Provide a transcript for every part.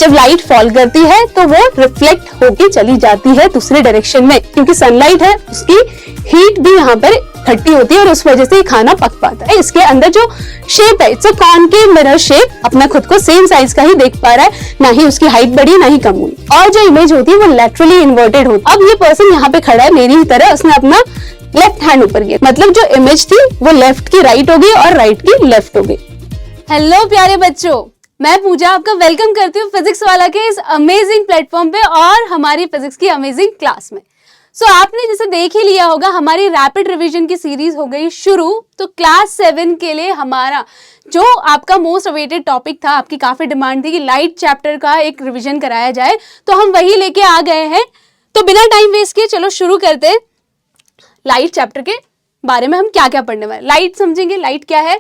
जब light fall करती है तो वो रिफ्लेक्ट होके चली जाती है दूसरे डायरेक्शन में, क्योंकि सनलाइट है उसकी हीट भी यहाँ पर इकट्ठी होती है और उस वजह से ये खाना पक पाता है। इसके अंदर जो शेप है, it's a concave mirror shape, अपना खुद को सेम साइज का ही देख पा रहा है, ना ही उसकी हाइट बढ़ी ना ही कम हुई। और जो इमेज होती है वो लैटरली इन्वर्टेड होती है। अब ये पर्सन यहाँ पे खड़ा है मेरी ही तरह, उसने अपना लेफ्ट हैंड ऊपर किया, मतलब जो इमेज थी वो लेफ्ट की राइट हो गई और राइट की लेफ्ट हो गई। हेलो प्यारे बच्चों, मैं पूजा आपका वेलकम करती हूँ फिजिक्स वाला के इस अमेजिंग प्लेटफॉर्म पे और हमारी फिजिक्स की अमेजिंग क्लास में। आपने जैसे देख ही लिया होगा, हमारी रैपिड रिवीजन की सीरीज हो गई शुरू। तो क्लास 7 के लिए हमारा जो आपका मोस्ट अवेटेड टॉपिक था, आपकी काफी डिमांड थी कि लाइट चैप्टर का एक रिवीजन कराया जाए, तो हम वही लेके आ गए हैं। तो बिना टाइम वेस्ट किए चलो शुरू करते हैं। लाइट चैप्टर के बारे में हम क्या क्या पढ़ने वाले, लाइट समझेंगे, लाइट क्या है,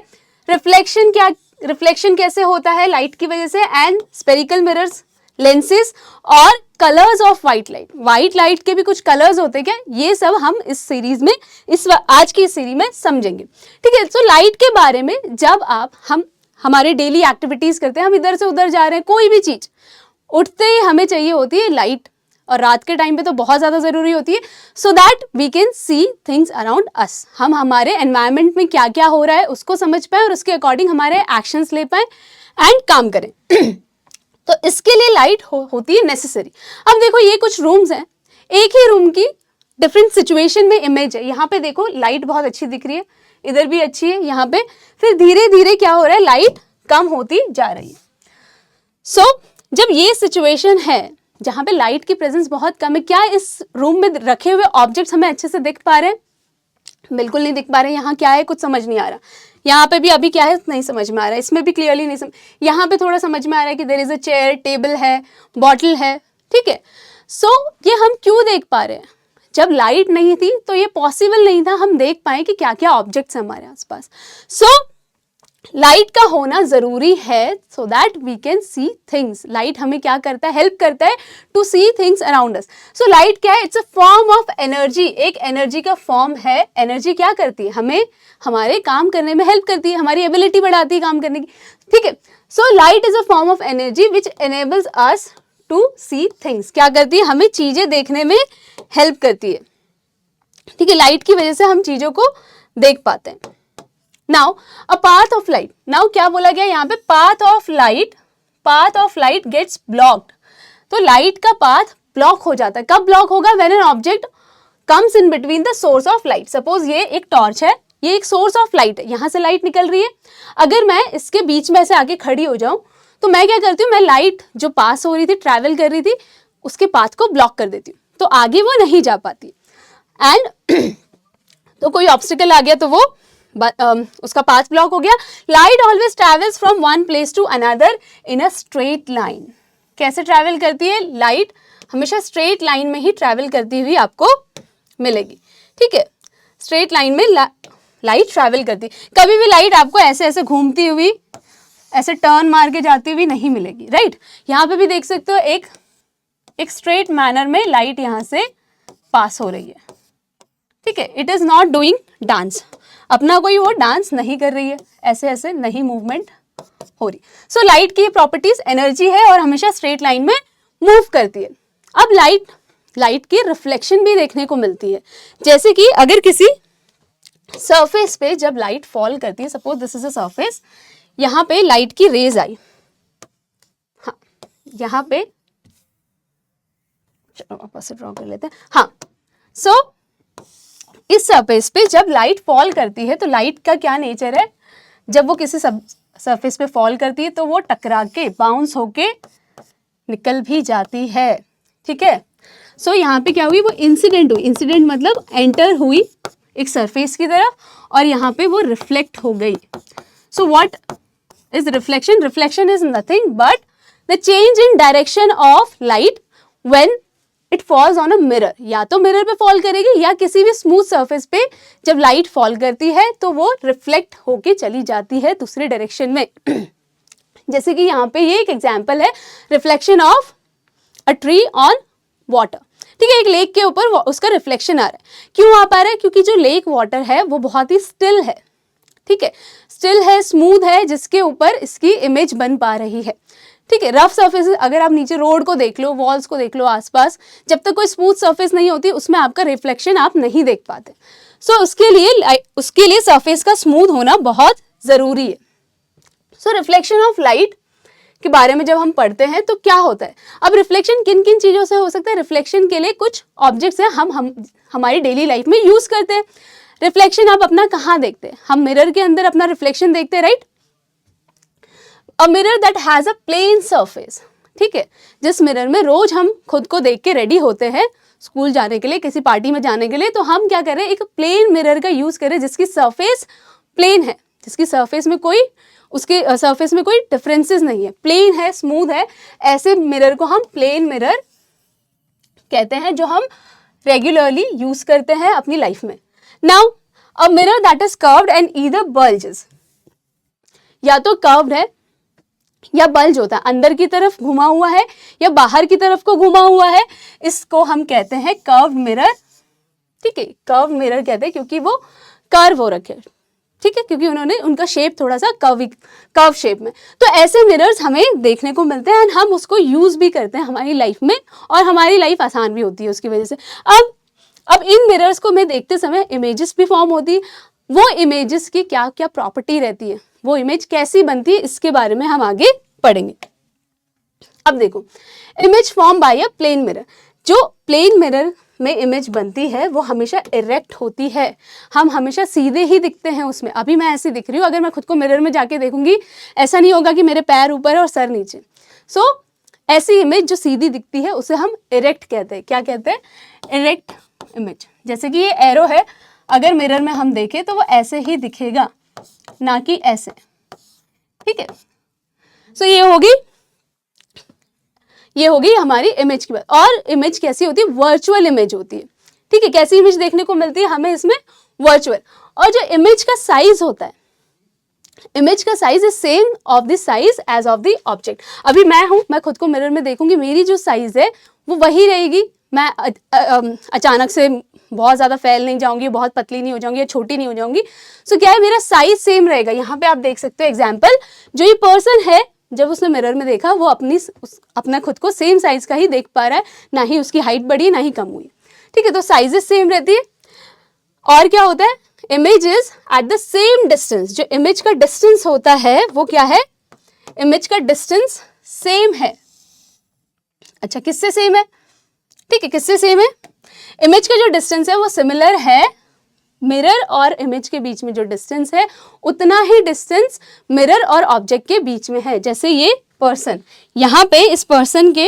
रिफ्लेक्शन कैसे होता है लाइट की वजह से, एंड स्पेरिकल मिरर्स, लेंसेज और colours of white light. White light के भी कुछ कलर्स होते हैं क्या, ये सब हम इस सीरीज में आज की सीरीज में समझेंगे। ठीक है, तो लाइट के बारे में जब हम हमारे डेली एक्टिविटीज करते हैं, हम इधर से उधर जा रहे हैं, कोई भी चीज उठते ही हमें चाहिए होती है लाइट, और रात के टाइम पे तो बहुत ज्यादा जरूरी होती है, so that we can see things around us. हम हमारे एनवायरनमेंट में क्या क्या हो रहा है उसको समझ पाए और उसके अकॉर्डिंग हमारे एक्शंस ले पाए एंड काम करें। तो इसके लिए लाइट होती है नेसेसरी। अब देखो ये कुछ रूम्स हैं, एक ही रूम की डिफरेंट सिचुएशन में इमेज है। यहाँ पे देखो लाइट बहुत अच्छी दिख रही है, इधर भी अच्छी है, यहाँ पे फिर धीरे धीरे क्या हो रहा है, लाइट कम होती जा रही है। सो जब ये सिचुएशन है जहां पे लाइट की प्रेजेंस बहुत कम है, क्या इस रूम में रखे हुए ऑब्जेक्ट्स हमें अच्छे से दिख पा रहे हैं? बिल्कुल नहीं दिख पा रहे। यहाँ क्या है कुछ समझ नहीं आ रहा, यहाँ पे भी अभी क्या है नहीं समझ में आ रहा है, इसमें भी क्लियरली नहीं समझ, यहाँ पे थोड़ा समझ में आ रहा है कि there is a chair, table है, बॉटल है। ठीक है, सो ये हम क्यों देख पा रहे हैं? जब लाइट नहीं थी तो ये पॉसिबल नहीं था हम देख पाए कि क्या क्या ऑब्जेक्ट्स हैं हमारे आसपास। सो लाइट का होना जरूरी है so that we can see things. Light हमें क्या करता है, हेल्प करता है to see things around us. So light क्या है, it's a form of energy, एक एनर्जी का फॉर्म है। एनर्जी क्या करती है, हमें हमारे काम करने में हेल्प करती है, हमारी एबिलिटी बढ़ाती है काम करने की। ठीक है, so light is a form of energy which enables us to see things. क्या करती है, हमें चीजें देखने में हेल्प करती है। ठीक है, लाइट की वजह से हम चीजों को देख पाते हैं। Now a path of light, now क्या बोला गया यहाँ पे, path of light gets blocked. तो लाइट का पाथ ब्लॉक हो जाता है। कब ब्लॉक होगा, when an object comes in between the source of light. Suppose ये एक टॉर्च है, ये एक सोर्स ऑफ लाइट है, यहाँ से लाइट निकल रही है। अगर मैं इसके बीच में ऐसे आके खड़ी हो जाऊं तो मैं क्या करती हूँ, मैं लाइट जो पास हो रही थी, ट्रैवल कर रही थी, उसके पाथ को ब्लॉक कर देती हूँ, तो आगे वो नहीं जा पाती। एंड तो कोई ऑब्स्टिकल आ गया तो वो उसका पाथ ब्लॉक हो गया। Light always travels from one place to another in a straight line. कैसे ट्रैवल करती है लाइट, हमेशा स्ट्रेट लाइन में ही ट्रैवल करती हुई आपको मिलेगी। ठीक है, स्ट्रेट लाइन में लाइट ट्रैवल करती, कभी भी लाइट आपको ऐसे ऐसे घूमती हुई, ऐसे टर्न मार के जाती हुई नहीं मिलेगी। राइट, यहाँ पे भी देख सकते हो एक स्ट्रेट मैनर में लाइट यहाँ से पास हो रही है। ठीक है, it is not doing dance, अपना कोई वो डांस नहीं कर रही है, ऐसे ऐसे नहीं मूवमेंट हो रही। सो लाइट की प्रॉपर्टीज एनर्जी है और हमेशा स्ट्रेट लाइन में मूव करती है। अब लाइट की रिफ्लेक्शन भी देखने को मिलती है, जैसे कि अगर किसी सरफेस पे जब लाइट फॉल करती है, suppose this is a surface, यहाँ पे लाइट की रेज आई, हाँ यहाँ पे वापस से ड्रॉ कर लेते हैं। हाँ, सो इस सरफेस पे जब लाइट फॉल करती है तो लाइट का क्या नेचर है, जब वो किसी सरफेस पे फॉल करती है तो वो टकरा के बाउंस होके निकल भी जाती है। ठीक है, सो यहाँ पे क्या हुई, वो इंसिडेंट हुई, इंसिडेंट मतलब एंटर हुई एक सरफेस की तरफ और यहाँ पे वो रिफ्लेक्ट हो गई। So what is reflection? Reflection is nothing but the change in direction of light when it falls on a mirror. या तो मिरर पे फॉल करेगी या किसी भी स्मूथ सरफेस पे जब लाइट फॉल करती है तो वो रिफ्लेक्ट होके चली जाती है दूसरे डायरेक्शन में। जैसे कि यहाँ पे ये एक एग्जांपल है, reflection of a tree on water. ठीक है, एक लेक के ऊपर उसका रिफ्लेक्शन आ रहा है। क्यों आ पा रहा है? क्योंकि जो लेक वाटर है वो बहुत ही स्टिल है। ठीक है, स्टिल है, स्मूथ है, जिसके ऊपर इसकी इमेज बन पा रही है। ठीक है। रफ सरफेस, अगर आप नीचे रोड को देख लो, वॉल्स को देख लो आसपास, जब तक कोई स्मूथ सरफेस नहीं होती उसमें आपका रिफ्लेक्शन आप नहीं देख पाते। सो उसके लिए सरफेस का स्मूथ होना बहुत जरूरी है। सो रिफ्लेक्शन ऑफ लाइट के बारे में जब हम पढ़ते हैं तो क्या होता है, अब रिफ्लेक्शन किन किन चीजों से हो सकता है। रिफ्लेक्शन के लिए कुछ ऑब्जेक्ट्स हैं हम हमारी डेली लाइफ में यूज करते हैं। रिफ्लेक्शन आप अपना कहाँ देखते हैं, हम मिरर के अंदर अपना रिफ्लेक्शन देखते हैं, right. A mirror that has a plane surface, ठीक है। जिस मिरर में रोज हम खुद को देख के रेडी होते हैं स्कूल जाने के लिए, किसी पार्टी में जाने के लिए, तो हम क्या कर रहे हैं, एक प्लेन मिरर का यूज कर रहे हैं जिसकी सरफेस प्लेन है, जिसकी सरफेस में कोई उसके सरफेस में कोई डिफरेंसेस नहीं है, प्लेन है, स्मूथ है। ऐसे मिरर को हम प्लेन मिरर कहते हैं जो हम रेगुलरली यूज करते हैं अपनी लाइफ में। Now a mirror that is curved and either bulges, या तो कर्व्ड है या बल्ज होता है, अंदर की तरफ घुमा हुआ है या बाहर की तरफ को घुमा हुआ है, इसको हम कहते हैं कर्व्ड मिरर, ठीक है। कर्व्ड मिरर कहते हैं क्योंकि वो कर्व हो रखे, ठीक है, क्योंकि उन्होंने उनका शेप थोड़ा सा कर्व शेप में। तो ऐसे मिरर्स हमें देखने को मिलते हैं एंड हम उसको यूज भी करते हैं हमारी लाइफ में, और हमारी लाइफ आसान भी होती है उसकी वजह से। अब इन मिरर्स को मैं देखते समय इमेजेस भी फॉर्म होती है। वो इमेजेस की क्या क्या प्रॉपर्टी रहती है, वो इमेज कैसी बनती है, इसके बारे में हम आगे पढ़ेंगे। अब देखो, image form by a plane mirror. जो प्लेन मिरर में इमेज बनती है वो हमेशा इरेक्ट होती है, हम हमेशा सीधे ही दिखते हैं उसमें। अभी मैं ऐसी दिख रही हूँ, अगर मैं खुद को मिरर में जाके देखूंगी ऐसा नहीं होगा कि मेरे पैर ऊपर है और सर नीचे। सो ऐसी इमेज जो सीधी दिखती है उसे हम इरेक्ट कहते हैं। क्या कहते हैं, इरेक्ट इमेज। जैसे कि ये एरो है, अगर मिरर में हम देखें तो वो ऐसे ही दिखेगा, ना कि ऐसे, ठीक है। सो ये होगी हमारी इमेज की बात। और इमेज कैसी होती है, वर्चुअल इमेज होती है, ठीक है। कैसी इमेज देखने को मिलती है हमें इसमें, वर्चुअल। और जो इमेज का साइज होता है, इमेज का size is same of the size as of the object. अभी मैं हूं, मैं खुद को मिरर में देखूंगी, मेरी जो साइज है वो वही रहेगी। मैं अचानक से बहुत ज्यादा फैल नहीं जाऊंगी, बहुत पतली नहीं हो जाऊंगी या छोटी नहीं हो जाऊंगी। सो क्या है, मेरा साइज सेम रहेगा। यहाँ पे आप देख सकते हो एग्जाम्पल, जो ये पर्सन है जब उसने मिरर में देखा वो अपना खुद को सेम साइज का ही देख पा रहा है, ना ही उसकी हाइट बढ़ी ना ही कम हुई, ठीक है। तो साइजेस सेम रहती है। और क्या होता है, image is at the same distance. जो इमेज का डिस्टेंस होता है वो क्या है, इमेज का डिस्टेंस सेम है। अच्छा, किससे सेम है, ठीक है, किससे सेम है, इमेज का जो डिस्टेंस है वो सिमिलर है। मिरर और इमेज के बीच में जो डिस्टेंस है उतना ही डिस्टेंस मिरर और ऑब्जेक्ट के बीच में है। जैसे ये पर्सन, यहाँ पे इस पर्सन के,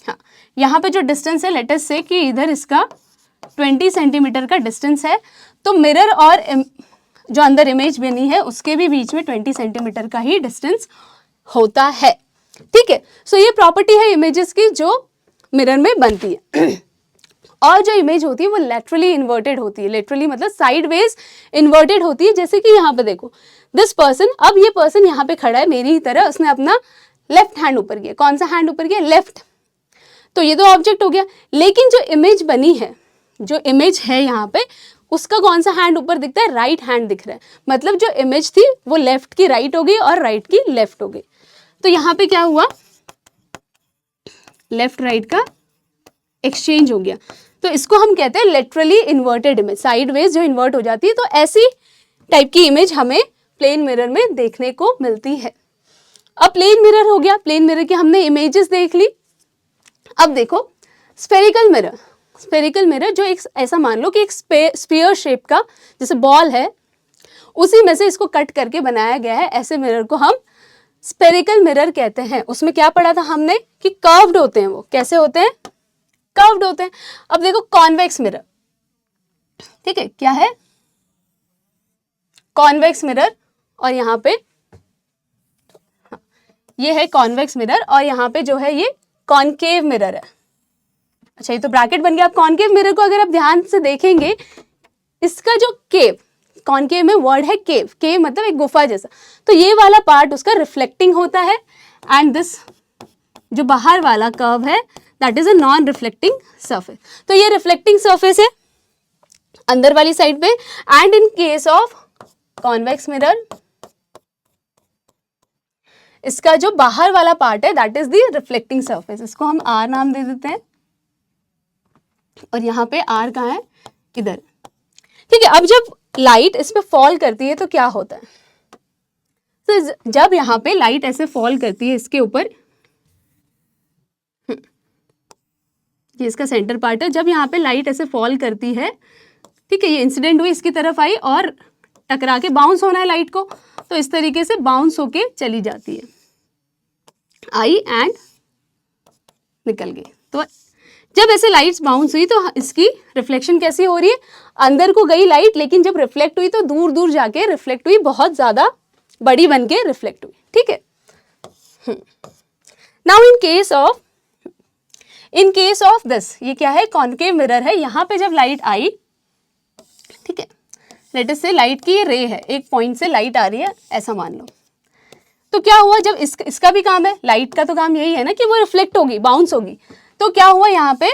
हाँ, यहाँ पे जो डिस्टेंस है, लेट अस से कि इधर इसका 20 सेंटीमीटर का डिस्टेंस है, तो मिरर और जो अंदर इमेज बनी है उसके भी बीच में 20 सेंटीमीटर का ही डिस्टेंस होता है, ठीक है। सो ये प्रॉपर्टी है इमेजेस की जो मिरर में बनती है। और जो इमेज होती है वो लेटरली इन्वर्टेड होती है। लेटरली मतलब साइडवेज इन्वर्टेड होती है। जैसे कि यहाँ पे देखो, दिस पर्सन, अब ये पर्सन यहाँ पे खड़ा है मेरी ही तरह, उसने अपना लेफ्ट हैंड ऊपर किया। कौन सा हैंड ऊपर किया, लेफ्ट। तो ये तो ऑब्जेक्ट हो गया, लेकिन जो इमेज बनी है, जो इमेज है यहाँ पे, उसका कौन सा हैंड ऊपर दिखता है, राइट हैंड दिख रहा है। मतलब जो इमेज थी वो लेफ्ट की राइट हो गई और राइट की लेफ्ट हो गई। तो यहाँ पे क्या हुआ, लेफ्ट राइट का एक्सचेंज हो गया। तो इसको हम कहते हैं लेटरली इन्वर्टेड इमेज, साइडवेज जो इन्वर्ट हो जाती है। तो ऐसी टाइप की इमेज हमें प्लेन मिरर में देखने को मिलती है। अब प्लेन मिरर हो गया, प्लेन मिरर की हमने इमेजेस देख ली। अब देखो स्फेरिकल मिरर। स्फेरिकल मिरर जो एक ऐसा मान लो कि एक स्फीयर शेप का जैसे बॉल है, उसी में से इसको कट करके बनाया गया है। ऐसे मिरर को हम स्फेरिकल मिरर कहते हैं। उसमें क्या पढ़ा था हमने कि कर्व्ड होते हैं। वो कैसे होते हैं, कर्व्ड होते हैं। अब देखो कॉन्वेक्स मिरर, ठीक है, क्या है, कॉन्वेक्स मिरर। और यहाँ पे ये है कॉन्वेक्स मिरर, और यहाँ पे जो है ये कॉनकेव मिरर है। अच्छा, ये तो ब्रैकेट बन गया। अब कॉनकेव मिरर को अगर आप ध्यान से देखेंगे, इसका जो केव, कॉनकेव में वर्ड है केव, केव मतलब एक गुफा जैसा, तो ये वाला पार्ट उसका रिफ्लेक्टिंग होता है, एंड दिस जो बाहर वाला कर्व है that is a non reflecting surface. तो ये रिफ्लेक्टिंग सरफेस है अंदर वाली साइड पे। And in case of convex mirror, इसका जो बाहर वाला पार्ट है that is the reflecting surface, इसको हम आर नाम दे देते हैं, और यहाँ पे आर कहाँ है, इधर। ठीक है, अब जब लाइट इस पे फॉल करती है तो क्या होता है, तो जब यहाँ पे लाइट ऐसे फॉल करती है इसके ऊपर, ये इसका सेंटर पार्ट है, जब यहाँ पे लाइट ऐसे फॉल करती है, ठीक है, ये इंसिडेंट हुई, इसकी तरफ आई और टकरा के बाउंस होना है लाइट को, तो इस तरीके से बाउंस होके चली जाती है, आई एंड निकल गई। तो जब ऐसे लाइट्स बाउंस हुई तो इसकी रिफ्लेक्शन कैसी हो रही है, अंदर को गई लाइट, लेकिन जब रिफ्लेक्ट हुई तो दूर दूर जाके रिफ्लेक्ट हुई, बहुत ज्यादा बड़ी बन के रिफ्लेक्ट हुई। ठीक है, now in case of this, ये क्या है, कॉन्केव मिरर है, यहाँ पे जब लाइट आई, ठीक है, लेट अस से लाइट की ये रे है, एक पॉइंट से लाइट आ रही है ऐसा मान लो, तो क्या हुआ, जब इसका भी काम है, लाइट का तो काम यही है ना कि वो रिफ्लेक्ट होगी, बाउंस होगी, तो क्या हुआ, यहाँ पे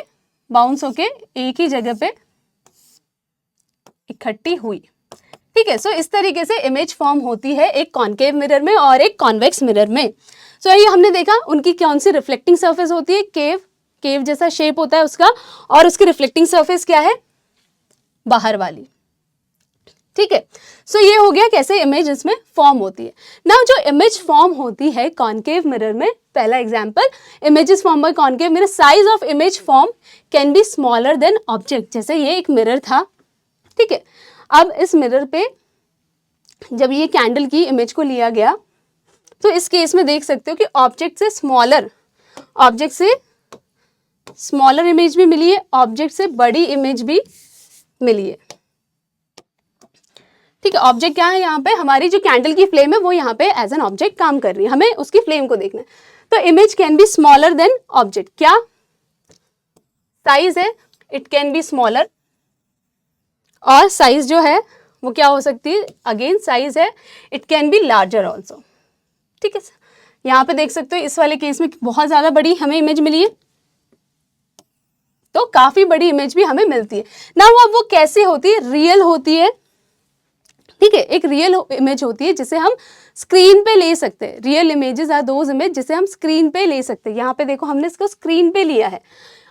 बाउंस होके एक ही जगह पे इकट्ठी हुई। ठीक है, सो इस तरीके से इमेज फॉर्म होती है एक कॉन्केव मिरर में और एक कॉन्वेक्स मिरर में। सो ये हमने देखा उनकी कौन सी रिफ्लेक्टिंग सरफेस होती है, केव जैसा शेप होता है उसका, और उसकी रिफ्लेक्टिंग सरफेस क्या है, बाहर वाली। ठीक है, सो ये हो गया कैसे इमेज इसमें फॉर्म होती है। नाउ जो इमेज फॉर्म होती है कॉन्केव मिरर में, पहला example, images form by concave mirror, size of image form can be smaller than object. जैसे ये एक मिरर था, ठीक है, अब इस मिरर पे जब ये कैंडल की इमेज को लिया गया, तो इस केस में देख सकते हो कि ऑब्जेक्ट से स्मॉलर इमेज भी मिली है, ऑब्जेक्ट से बड़ी इमेज भी मिली है। ठीक है, ऑब्जेक्ट क्या है, यहाँ पे हमारी जो कैंडल की फ्लेम है वो यहाँ पे एज एन ऑब्जेक्ट काम कर रही है, हमें उसकी फ्लेम को देखना है। तो image can be smaller than object, क्या साइज है, इट कैन बी स्मॉलर, और साइज जो है वो क्या हो सकती है, अगेन साइज है, it can be larger also. ठीक है, यहाँ पे देख सकते हो इस वाले केस में बहुत ज्यादा बड़ी हमें इमेज मिली है, तो काफी बड़ी इमेज भी हमें मिलती है ना। वो कैसी होती है, रियल होती है। ठीक है, एक रियल इमेज होती है जिसे हम स्क्रीन पे ले सकते हैं, real images are those image जिसे हम स्क्रीन पे ले सकते हैं। यहाँ पे देखो हमने इसको स्क्रीन पे लिया है,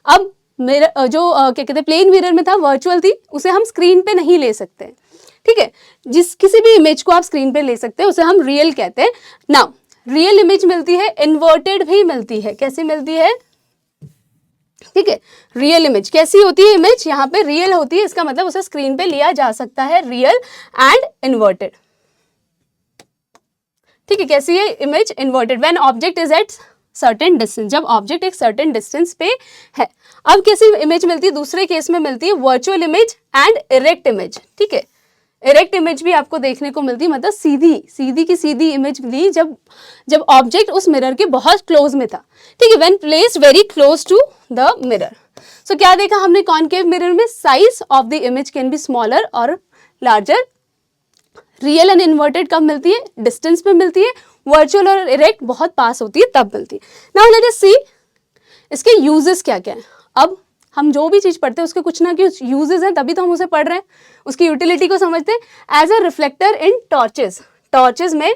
अब मेरा जो क्या कहते हैं प्लेन मिरर में था, वर्चुअल थी, उसे हम स्क्रीन पे नहीं ले सकते। ठीक है, किसी भी इमेज को आप स्क्रीन पे ले सकते हैं, उसे हम रियल कहते हैं। नाउ रियल इमेज मिलती है, इन्वर्टेड भी मिलती है, कैसी मिलती है, ठीक है, रियल इमेज कैसी होती है, इमेज यहाँ पे रियल होती है, इसका मतलब उसे स्क्रीन पे लिया जा सकता है, रियल एंड इन्वर्टेड। ठीक है, कैसी है image, inverted, when object is at certain distance, जब ऑब्जेक्ट एक सर्टेन डिस्टेंस पे है। अब कैसी इमेज मिलती है, दूसरे केस में मिलती है virtual image and erect image. ठीक है, इरेक्ट इमेज भी आपको देखने को मिलती है, मतलब सीधी इमेज मिली जब ऑब्जेक्ट उस मिरर के बहुत क्लोज में था। ठीक है, when placed very close to the mirror. So क्या देखा हमने कॉन्केव मिरर में, size of the image can be smaller और लार्जर। रियल एंड इन्वर्टेड कब मिलती है, डिस्टेंस पे मिलती है, वर्चुअल और इरेक्ट बहुत पास होती है तब मिलती है। नाउ लेट अस सी इसके यूजेस क्या क्या है। अब हम जो भी चीज पढ़ते हैं उसके कुछ ना कुछ यूजेस हैं, तभी तो हम उसे पढ़ रहे हैं, उसकी यूटिलिटी को समझते हैं। As a reflector in torches में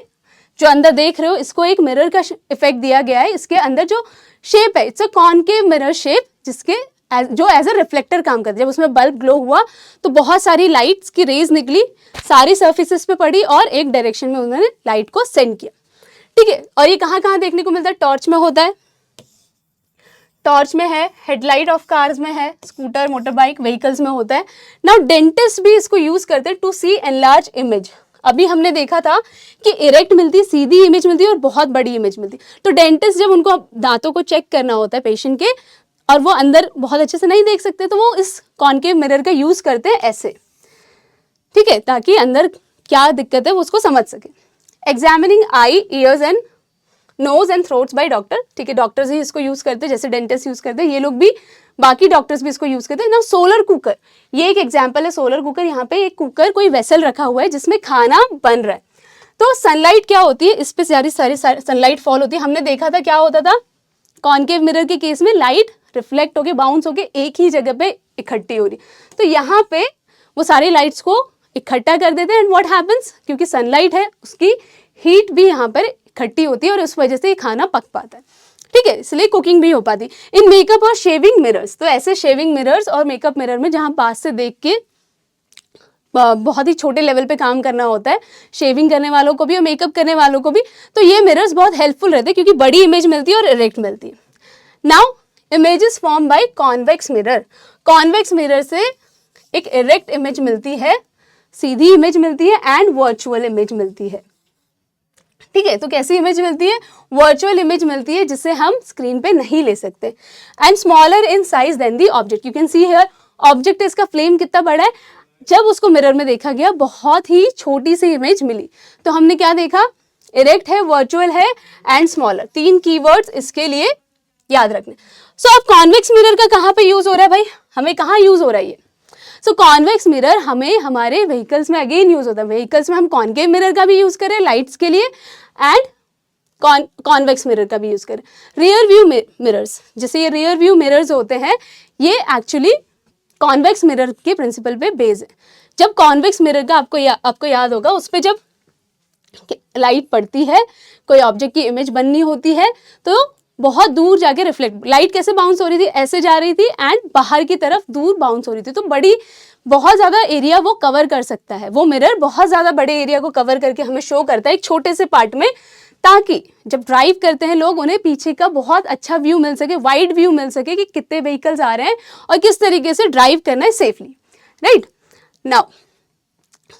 जो अंदर देख रहे हो, इसको एक मिरर का इफेक्ट दिया गया है, इसके अंदर जो शेप है it's a concave mirror shape, जिसके जो एज अ रिफ्लेक्टर काम करती है। जब उसमें बल्ब ग्लो हुआ तो बहुत सारी लाइट्स की रेज निकली, सारी सर्फेसिस पे पड़ी और एक डायरेक्शन में उन्होंने लाइट को सेंड किया। ठीक है, और ये कहाँ कहाँ देखने को मिलता है, टॉर्च में होता है, टॉर्च में है, हेडलाइट ऑफ कार्स में है, स्कूटर मोटर बाइक व्हीकल्स में होता है। नाउ डेंटिस्ट भी इसको यूज करते हैं टू सी एनलार्ज इमेज। अभी हमने देखा था कि इरेक्ट मिलती, सीधी इमेज मिलती है और बहुत बड़ी इमेज मिलती। तो डेंटिस्ट जब उनको दांतों को चेक करना होता है पेशेंट के, और वो अंदर बहुत अच्छे से नहीं देख सकते, तो वो इस कॉनकेव मिरर का यूज करते हैं ऐसे। ठीक है, ताकि अंदर क्या दिक्कत है वो उसको समझ सके। Examining eye, ears and nose and throats by doctor. ठीक है, डॉक्टर्स ही इसको यूज करते हैं, जैसे डेंटिस्ट यूज करते हैं, ये लोग भी, बाकी डॉक्टर्स भी इसको यूज करते हैं ना। सोलर कुकर, ये एक एग्जांपल है सोलर कुकर। यहाँ पे एक कुकर, कोई वेसल रखा हुआ है जिसमें खाना बन रहा है, तो सनलाइट क्या होती है, इस पे सारी सनलाइट फॉल होती है। हमने देखा था क्या होता था कॉनकेव मिरर के केस में, लाइट रिफ्लेक्ट होके बाउंस होके एक ही जगह पे इकट्ठी हो रही, तो यहाँ पे वो सारी लाइट्स को इकट्ठा कर देते हैं। एंड व्हाट हैपेंस, क्योंकि सनलाइट है उसकी हीट भी यहाँ पर खट्टी होती है और उस वजह से ये खाना पक पाता है, ठीक है, इसलिए कुकिंग भी हो पाती। इन मेकअप और शेविंग मिरर्स, तो ऐसे शेविंग मिरर्स और मेकअप मिरर में जहाँ पास से देख के बहुत ही छोटे लेवल पे काम करना होता है, शेविंग करने वालों को भी और मेकअप करने वालों को भी, तो ये मिरर्स बहुत हेल्पफुल रहते हैं क्योंकि बड़ी इमेज मिलती है और इरेक्ट मिलती है। Now images form by convex mirror, convex mirror से एक इरेक्ट इमेज मिलती है, सीधी इमेज मिलती है एंड वर्चुअल इमेज मिलती है, ठीक है। तो कैसी इमेज मिलती है? वर्चुअल इमेज मिलती है जिसे हम स्क्रीन पे नहीं ले सकते। And smaller in size than the object, you can see here object इसका फ्लेम कितना बड़ा है, जब उसको मिरर में देखा गया बहुत ही छोटी सी इमेज मिली, तो हमने क्या देखा, इरेक्ट है, वर्चुअल है एंड स्मॉलर, 3 कीवर्ड्स इसके लिए याद रखने। सो अब कॉन्वेक्स मिरर का कहाँ पे यूज हो रहा है भाई, हमें कहाँ यूज हो रहा है ये? सो कॉन्वेक्स मिरर हमें हमारे व्हीकल्स में अगेन यूज होता है, व्हीकल्स में हम कॉन्केव मिरर का भी यूज करें लाइट्स के लिए एंड कॉन्वेक्स मिरर का भी यूज करें। रियर व्यू मिरर्स, जैसे ये रियर व्यू मिरर्स होते हैं, ये एक्चुअली कॉन्वेक्स मिरर के प्रिंसिपल पे बेस है। जब कॉन्वेक्स मिरर का आपको याद होगा, उस पर जब लाइट पड़ती है, कोई ऑब्जेक्ट की इमेज बननी होती है, तो बहुत दूर जाके रिफ्लेक्ट, लाइट कैसे बाउंस हो रही थी, ऐसे जा रही थी एंड बाहर की तरफ दूर बाउंस हो रही थी, तो बहुत ज़्यादा एरिया वो कवर कर सकता है, वो मिरर बहुत ज़्यादा बड़े एरिया को कवर करके हमें शो करता है एक छोटे से पार्ट में, ताकि जब ड्राइव करते हैं लोग, उन्हें पीछे का बहुत अच्छा व्यू मिल सके, वाइड व्यू मिल सके कि कितने व्हीकल्स आ रहे हैं और किस तरीके से ड्राइव करना है safely, right. Now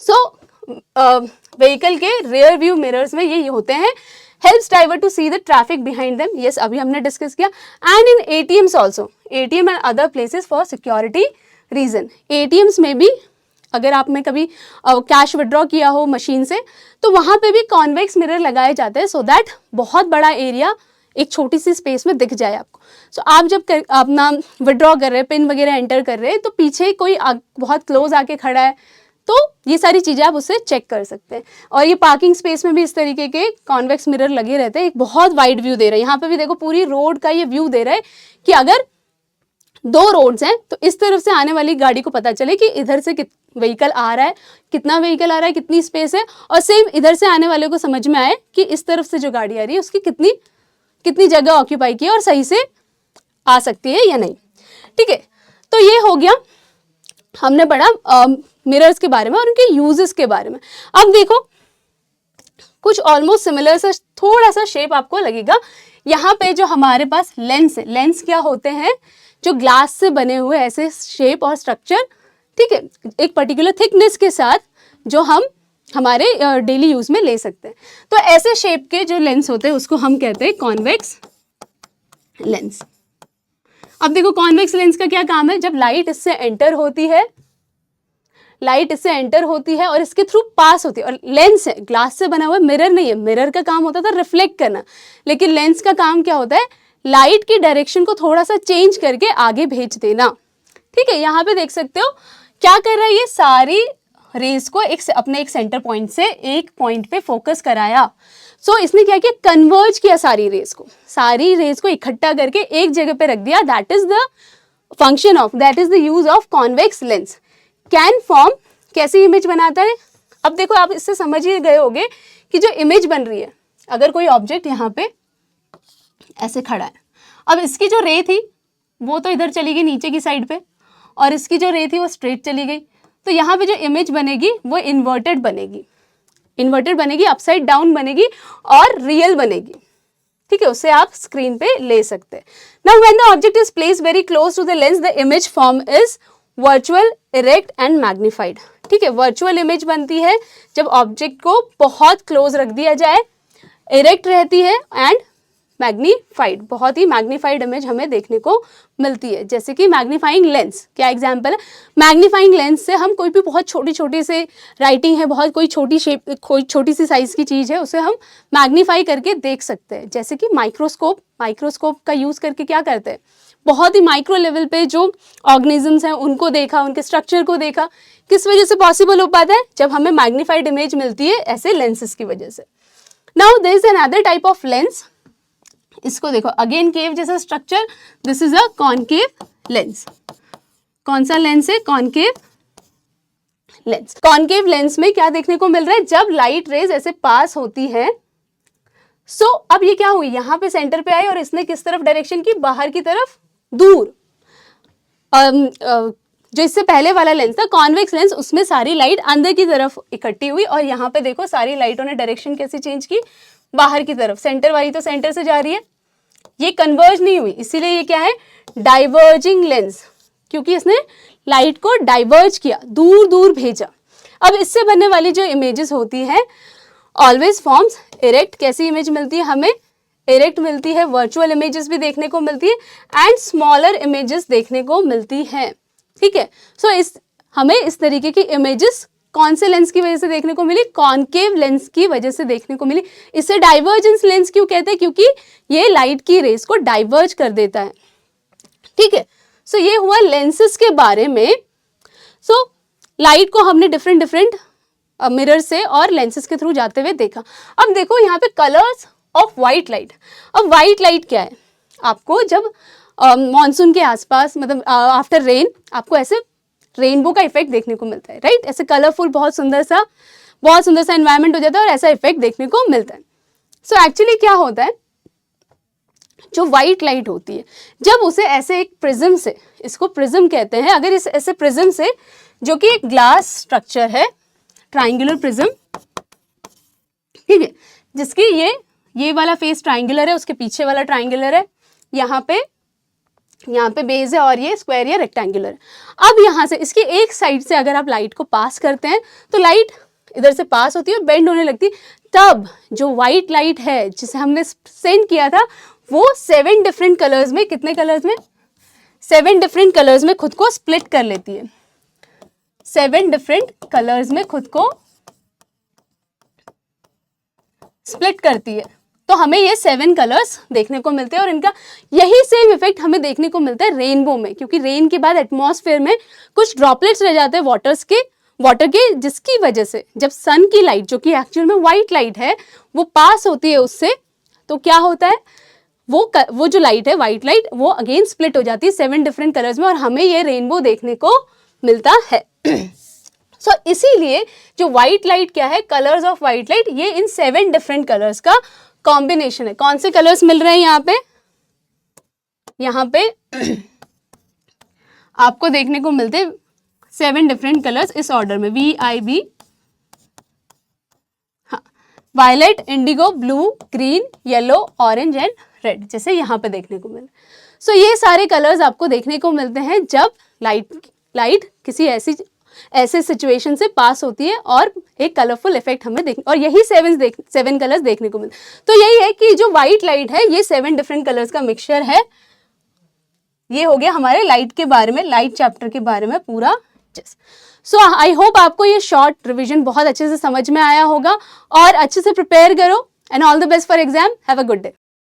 so vehicle के रियर व्यू मिरर्स में ये होते हैं, helps driver to see the traffic behind them, yes अभी हमने डिस्कस किया। And in ATMs also, ATM and other places for security reason, ATMs में भी अगर आपने कभी कैश विड्रॉ किया हो मशीन से, तो वहाँ पे भी कॉन्वेक्स मिरर लगाए जाते हैं, सो दैट बहुत बड़ा एरिया एक छोटी सी स्पेस में दिख जाए आपको। सो आप जब अपना विड्रॉ कर रहे हैं, पिन वगैरह एंटर कर रहे हैं, तो पीछे कोई बहुत क्लोज आके खड़ा है, तो ये सारी चीज़ें आप उससे चेक कर सकते हैं। और ये पार्किंग स्पेस में भी इस तरीके के कॉन्वेक्स मिरर लगे रहते हैं, एक बहुत वाइड व्यू दे रहे हैं। यहाँ पे भी देखो पूरी रोड का ये व्यू दे रहा है कि अगर 2 रोड्स हैं तो इस तरफ से आने वाली गाड़ी को पता चले कि इधर से व्हीकल आ रहा है, कितना व्हीकल आ रहा है, कितनी स्पेस है, और सेम इधर से आने वाले को समझ में आए कि इस तरफ से जो गाड़ी आ रही है उसकी कितनी जगह ऑक्यूपाई की है और सही से आ सकती है या नहीं, ठीक है। तो ये हो गया, हमने पढ़ा मिरर्स के बारे में और उनके यूजेस के बारे में। अब देखो कुछ ऑलमोस्ट सिमिलर सा थोड़ा सा शेप आपको लगेगा। यहाँ पे जो हमारे पास लेंस है, लेंस क्या होते हैं, जो ग्लास से बने हुए ऐसे शेप और स्ट्रक्चर, ठीक है, एक पर्टिकुलर थिकनेस के साथ जो हम हमारे डेली यूज में ले सकते हैं। तो ऐसे शेप के जो लेंस होते हैं उसको हम कहते हैं कॉन्वेक्स लेंस। अब देखो कॉन्वेक्स लेंस का क्या काम है, जब लाइट इससे एंटर होती है, लाइट इससे एंटर होती है और इसके थ्रू पास होती है, और लेंस है, ग्लास से बना हुआ, मिरर नहीं है, मिरर का काम होता था रिफ्लेक्ट करना, लेकिन लेंस का काम क्या होता है, लाइट की डायरेक्शन को थोड़ा सा चेंज करके आगे भेज देना, ठीक है। यहाँ पे देख सकते हो क्या कर रहा है, ये सारी रेज को अपने एक सेंटर पॉइंट से एक पॉइंट पे फोकस कराया। सो इसने क्या किया, कन्वर्ज किया सारी रेज को इकट्ठा करके एक जगह पे रख दिया। That is the function of, that is the use of convex lens. Can form कैसी इमेज बनाता है, अब देखो आप इससे समझ ही गए होगे कि जो इमेज बन रही है, अगर कोई ऑब्जेक्ट यहाँ पे ऐसे खड़ा है, अब इसकी जो रे थी वो तो इधर चली गई नीचे की साइड पे, और इसकी जो रे थी वो स्ट्रेट चली गई, तो यहाँ पे जो इमेज बनेगी वो इन्वर्टेड बनेगी, अपसाइड डाउन बनेगी और रियल बनेगी, ठीक है, उससे आप स्क्रीन पे ले सकते हैं। Now when the object is placed very close to the lens, the image form is virtual, erect and magnified, ठीक है। वर्चुअल इमेज बनती है जब ऑब्जेक्ट को बहुत क्लोज रख दिया जाए, इरेक्ट रहती है एंड मैग्नीफाइड, बहुत ही मैग्नीफाइड इमेज हमें देखने को मिलती है। जैसे कि मैग्नीफाइंग लेंस, क्या एग्जांपल है, मैग्नीफाइंग लेंस से हम कोई भी बहुत छोटी से राइटिंग है, बहुत कोई छोटी शेप, कोई छोटी सी साइज की चीज़ है, उसे हम मैग्नीफाई करके देख सकते हैं। जैसे कि माइक्रोस्कोप का यूज़ करके क्या करते हैं, बहुत ही माइक्रो लेवल पे जो ऑर्गेनिजम्स हैं उनको देखा, उनके स्ट्रक्चर को देखा। किस वजह से पॉसिबल हो पाता है, जब हमें मैग्नीफाइड इमेज मिलती है ऐसे लेंसेज की वजह से। Now there is another type of lens, इसको देखो, अगेन केव जैसा structure, this is a concave lens. कौन सा लेंस है, कॉनकेव लेंस। कॉनकेव लेंस में क्या देखने को मिल रहा है, जब लाइट रेज ऐसे पास होती है सो अब ये क्या हुई, यहाँ पे सेंटर पे आई और इसने किस तरफ डायरेक्शन की, बाहर की तरफ, दूर। जो इससे पहले वाला लेंस था कॉन्वेक्स लेंस, उसमें सारी लाइट अंदर की तरफ इकट्ठी हुई और यहाँ पे देखो सारी लाइटों ने डायरेक्शन कैसे चेंज की, बाहर की तरफ। सेंटर वाली तो सेंटर से जा रही है, ये कन्वर्ज नहीं हुई, इसीलिए ये क्या है, डाइवर्जिंग लेंस, क्योंकि इसने लाइट को डाइवर्ज किया, दूर दूर भेजा। अब इससे बनने वाली जो इमेजेस होती हैं ऑलवेज फॉर्म्स इरेक्ट। कैसी इमेज मिलती है हमें, इरेक्ट मिलती है, वर्चुअल इमेजेस भी देखने को मिलती है एंड स्मॉलर इमेजेस देखने को मिलती है। ठीक है, सो हमें इस तरीके की इमेजेस कौन से लेंस की वजह से देखने को मिली, कॉनकेव लेंस की वजह से देखने को मिली। इसे डाइवर्जेंस लेंस क्यों कहते हैं, क्योंकि ये लाइट की रेस को डाइवर्ज कर देता है। ठीक है, सो ये हुआ लेंसेस के बारे में। सो लाइट को हमने डिफरेंट डिफरेंट मिरर से और लेंसेस के थ्रू जाते हुए देखा। अब देखो यहाँ पे कलर्स ऑफ व्हाइट लाइट। अब व्हाइट लाइट क्या है, आपको जब मॉनसून के आसपास, मतलब आफ्टर रेन, आपको ऐसे रेनबो का इफेक्ट देखने को मिलता है, राइट। ऐसे कलरफुल बहुत सुंदर सा एनवायरनमेंट हो जाता है और ऐसा इफेक्ट देखने को मिलता है। सो एक्चुअली क्या होता है, जो व्हाइट लाइट होती है, जब उसे ऐसे एक प्रिज्म से, इसको प्रिज्म कहते हैं, अगर इस ऐसे प्रिज्म से, जो कि एक ग्लास स्ट्रक्चर है, ट्राइंगुलर प्रिज्म, ठीक है, जिसकी ये वाला फेस ट्राइंगुलर है, उसके पीछे वाला ट्राइंगुलर है, यहाँ पे बेस है और ये स्क्वायर या रेक्टेंगुलर है। अब यहाँ से इसकी एक साइड से अगर आप लाइट को पास करते हैं तो लाइट इधर से पास होती है और बेंड होने लगती है, तब जो व्हाइट लाइट है जिसे हमने सेंड किया था वो 7 डिफरेंट कलर्स में, कितने कलर्स में, 7 डिफरेंट कलर्स में खुद को स्प्लिट कर लेती है। 7 डिफरेंट कलर्स में खुद को स्प्लिट करती है, तो हमें ये 7 कलर्स देखने को मिलते हैं और इनका यही सेम इफेक्ट हमें देखने को मिलता है रेनबो में, क्योंकि रेन के बाद एटमॉस्फेयर में कुछ ड्रॉपलेट्स रह जाते हैं वाटर के, जिसकी वजह से जब सन की लाइट, जो कि एक्चुअल में व्हाइट लाइट है, वो पास होती है उससे, तो क्या होता है, वो जो लाइट है व्हाइट लाइट, वो अगेन स्प्लिट हो जाती है 7 डिफरेंट कलर्स में और हमें ये रेनबो देखने को मिलता है। सो इसीलिए जो व्हाइट लाइट क्या है, कलर्स ऑफ व्हाइट लाइट, ये इन 7 डिफरेंट कलर्स का कॉम्बिनेशन है। कौन से कलर्स मिल रहे हैं यहाँ पे आपको देखने को मिलते हैं 7 डिफरेंट कलर्स इस ऑर्डर में, VIB, हाँ, violet, indigo, blue, green, yellow, orange and red, जैसे यहाँ पे देखने को मिले। सो ये सारे कलर्स आपको देखने को मिलते हैं जब लाइट किसी ऐसे सिचुएशन से पास होती है और एक कलरफुल इफेक्ट हमें और यही 7 कलर्स देखने को मिलते हैं। तो यही है कि जो व्हाइट लाइट है ये 7 डिफरेंट कलर्स का मिक्सचर है। ये हो गया हमारे लाइट के बारे में, लाइट चैप्टर के बारे में पूरा। सो आई होप आपको ये शॉर्ट रिविजन बहुत अच्छे से समझ में आया होगा और अच्छे से प्रिपेयर करो and all the best for exam. Have a good day.